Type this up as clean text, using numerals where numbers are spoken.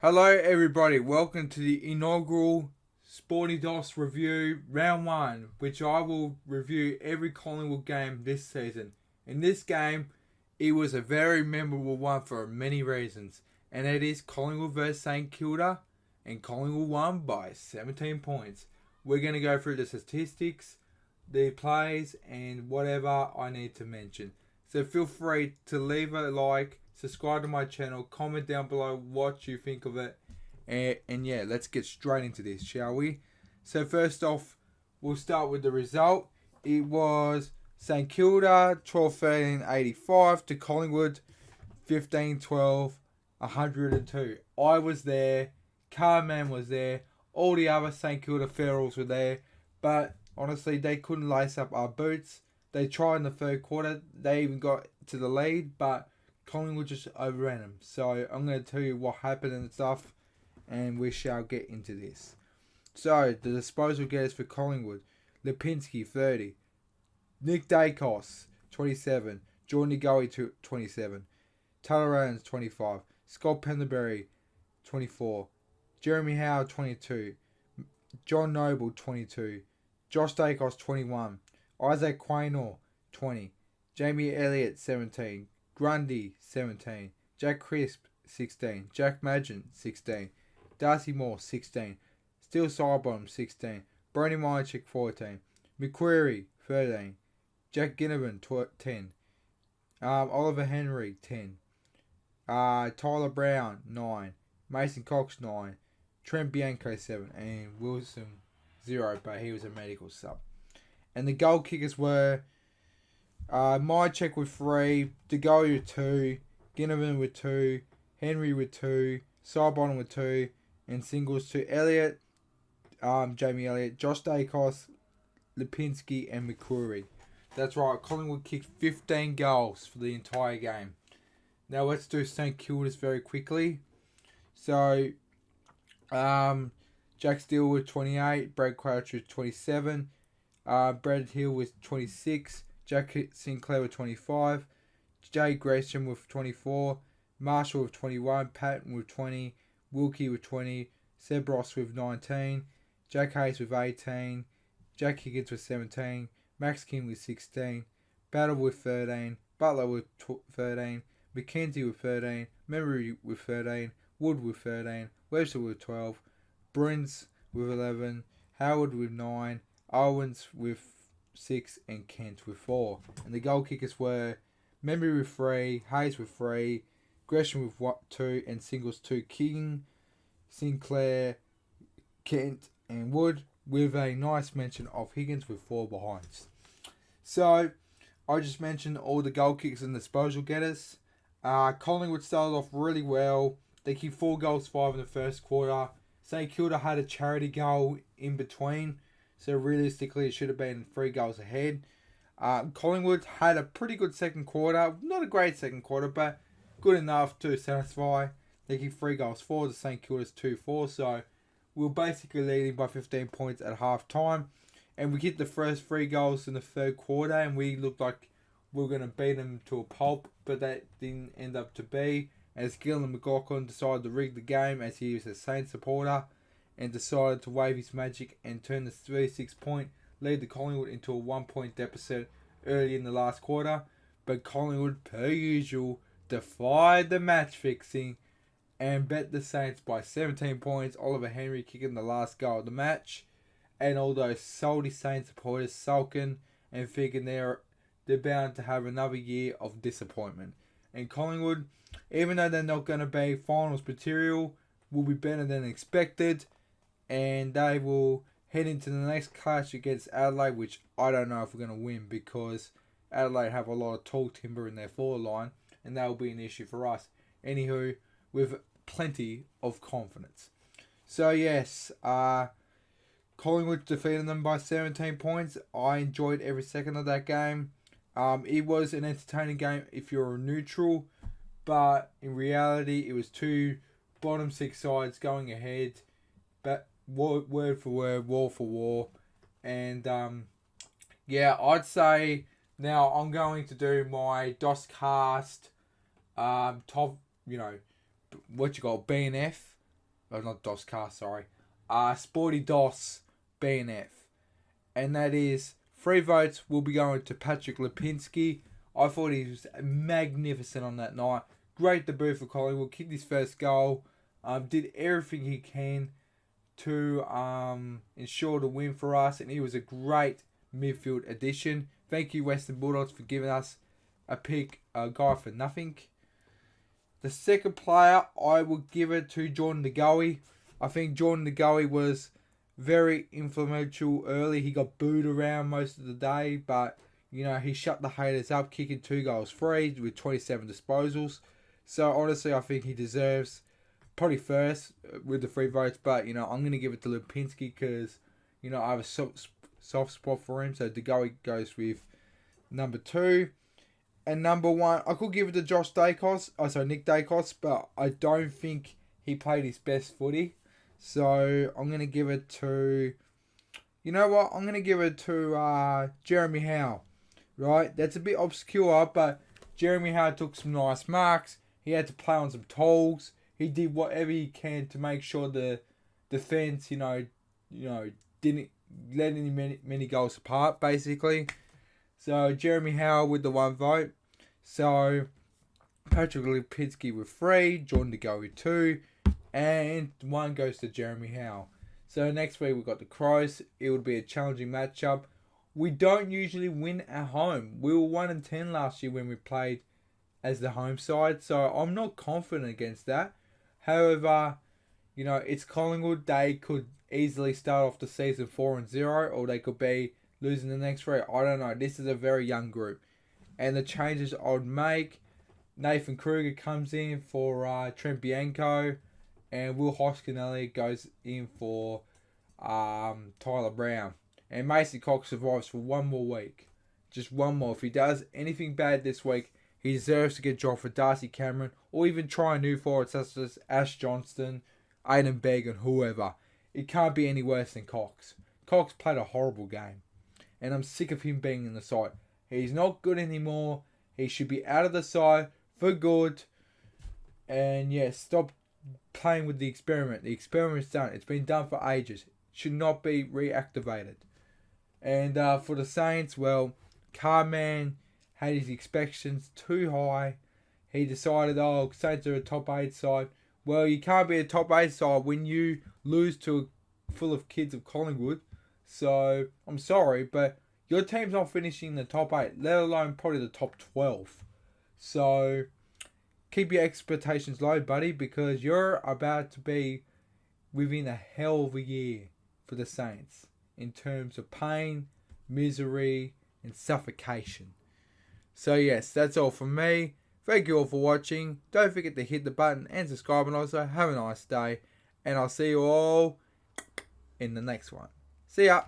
Hello, everybody. Welcome to the inaugural Sporty Dos review round one, which I will review every Collingwood game this season. In this game, it was a very memorable one for many reasons, and it is Collingwood versus St Kilda, and Collingwood won by 17 points. We're going to go through the statistics, the plays, and whatever I need to mention. So feel free to leave a like, subscribe to my channel, comment down below what you think of it. And yeah, let's get straight into this, shall we? So first off, we'll start with the result. It was St Kilda 12-13-85 to Collingwood 15-12 102. I was there, Carman was there, all the other St Kilda Ferals were there, but honestly they couldn't lace up our boots. They tried in the third quarter, they even got to the lead, but Collingwood just overran them. So I'm going to tell you what happened and stuff, and we shall get into this. So the disposal getters for Collingwood: Lipinski 30, Nick Dacos 27, Jordan Goey 27, Taylor Owens 25, Scott Pendlebury 24, Jeremy Howard 22, John Noble 22, Josh Dacos 21, Isaac Quaynor 20, Jamie Elliott 17, Grundy 17, Jack Crisp 16, Jack Madgen 16, Darcy Moore 16, Steele Sidebottom 16, Brony Mychik 14, McQuarrie 13, Jack Ginnivan 10, Oliver Henry 10, Tyler Brown 9, Mason Cox 9, Trent Bianco 7, and Wilson 0, but he was a medical sub. And the goal kickers were Mychek with 3, DeGoey with 2, Ginnivan with 2, Henry with 2, Sidebottom with 2, and singles to Elliott, Jamie Elliott, Josh Dacos, Lipinski, and McQuarrie. That's right, Collingwood kicked 15 goals for the entire game. Now let's do St Kilda's very quickly. So, Jack Steele with 28, Brad Crouch with 27, Brad Hill with 26, Jack Sinclair with 25, Jay Gresham with 24, Marshall with 21, Patton with 20, Wilkie with 20, Seb Ross with 19, Jack Hayes with 18, Jack Higgins with 17, Max King with 16, Battle with 13, Butler with 13, McKenzie with 13, Memory with 13, Wood with 13, Webster with 12, Bruns with 11, Howard with 9, Owens with 6, and Kent with 4. And the goal kickers were Memory with 3, Hayes with 3, Gresham with 2, and singles 2, King, Sinclair, Kent, and Wood, with a nice mention of Higgins with 4 behinds. So, I just mentioned all the goal kickers and disposal getters. Collingwood started off really well. They kicked 4 goals, 5 in the first quarter. St Kilda had a charity goal in between, so realistically it should have been 3 goals ahead. Collingwood had a pretty good second quarter. Not a great second quarter, but good enough to satisfy. They kicked 3 goals, 4 to St Kilda's 2-4, so we were basically leading by 15 points at half time. And we hit the first 3 goals in the third quarter, and we looked like we were going to beat them to a pulp, but that didn't end up to be, as Gillan McLaughlin decided to rig the game, as he was a Saints supporter, and decided to wave his magic and turn the 36 point lead to Collingwood into a 1 point deficit early in the last quarter. But Collingwood, per usual, defied the match fixing and bet the Saints by 17 points, Oliver Henry kicking the last goal of the match. And all those salty Saints supporters sulking and thinking they're bound to have another year of disappointment. And Collingwood, even though they're not going to be finals material, will be better than expected. And they will head into the next clash against Adelaide, which I don't know if we're going to win, because Adelaide have a lot of tall timber in their forward line, and that will be an issue for us. Anywho, with plenty of confidence. So yes, Collingwood defeated them by 17 points. I enjoyed every second of that game. It was an entertaining game if you're a neutral, but in reality, it was 2 bottom 6 sides going ahead, but word for word, war for war. And yeah, I'd say now I'm going to do my DOScast top, what you call BNF Oh, not Dos Car, sorry. Sporty Dos BNF. And that is 3 votes will be going to Patrick Lipinski. I thought he was magnificent on that night. Great debut for Collingwood. Kicked his first goal. Did everything he can to ensure the win for us. And he was a great midfield addition. Thank you, Western Bulldogs, for giving us a guy for nothing. The second player, I would give it to Jordan De Goey. I think Jordan De Goey was very influential early. He got booed around most of the day, but he shut the haters up, kicking 2 goals free with 27 disposals. So honestly, I think he deserves probably first with the 3 votes, but I'm going to give it to Lipinski because I have a soft spot for him. So De Goey goes with number 2. And number 1, I could give it to Nick Dacos, but I don't think he played his best footy. So I'm going to give it to, I'm going to give it to Jeremy Howe. Right? That's a bit obscure, but Jeremy Howe took some nice marks. He had to play on some tolls. He did whatever he can to make sure the defense, didn't let many goals apart, basically. So Jeremy Howe with the 1 vote. So Patrick Lipinski with 3, Jordan De Goey with 2, and 1 goes to Jeremy Howe. So next week we've got the Crows. It would be a challenging matchup. We don't usually win at home. We were 1-10 last year when we played as the home side, so I'm not confident against that. However, it's Collingwood. They could easily start off the season 4-0, or they could be losing the next 3. I don't know. This is a very young group. And the changes I would make, Nathan Kruger comes in for Trent Bianco, and Will Hoskin-Elliott goes in for Tyler Brown. And Mason Cox survives for 1 more week. Just 1 more. If he does anything bad this week, he deserves to get dropped for Darcy Cameron, or even try a new forward such as Ash Johnston, Aiden Begg, and whoever. It can't be any worse than Cox. Cox played a horrible game, and I'm sick of him being in the side. He's not good anymore. He should be out of the side for good. And stop playing with the experiment. The experiment's done. It's been done for ages. It should not be reactivated. And for the Saints, well, Carman had his expectations too high. He decided, Saints are a top 8 side. Well, you can't be a top 8 side when you lose to full of kids of Collingwood. So, I'm sorry, but your team's not finishing in the top 8, let alone probably the top 12. So, keep your expectations low, buddy, because you're about to be within a hell of a year for the Saints in terms of pain, misery, and suffocation. So, yes, that's all from me. Thank you all for watching. Don't forget to hit the button and subscribe, and also have a nice day. And I'll see you all in the next one. See ya.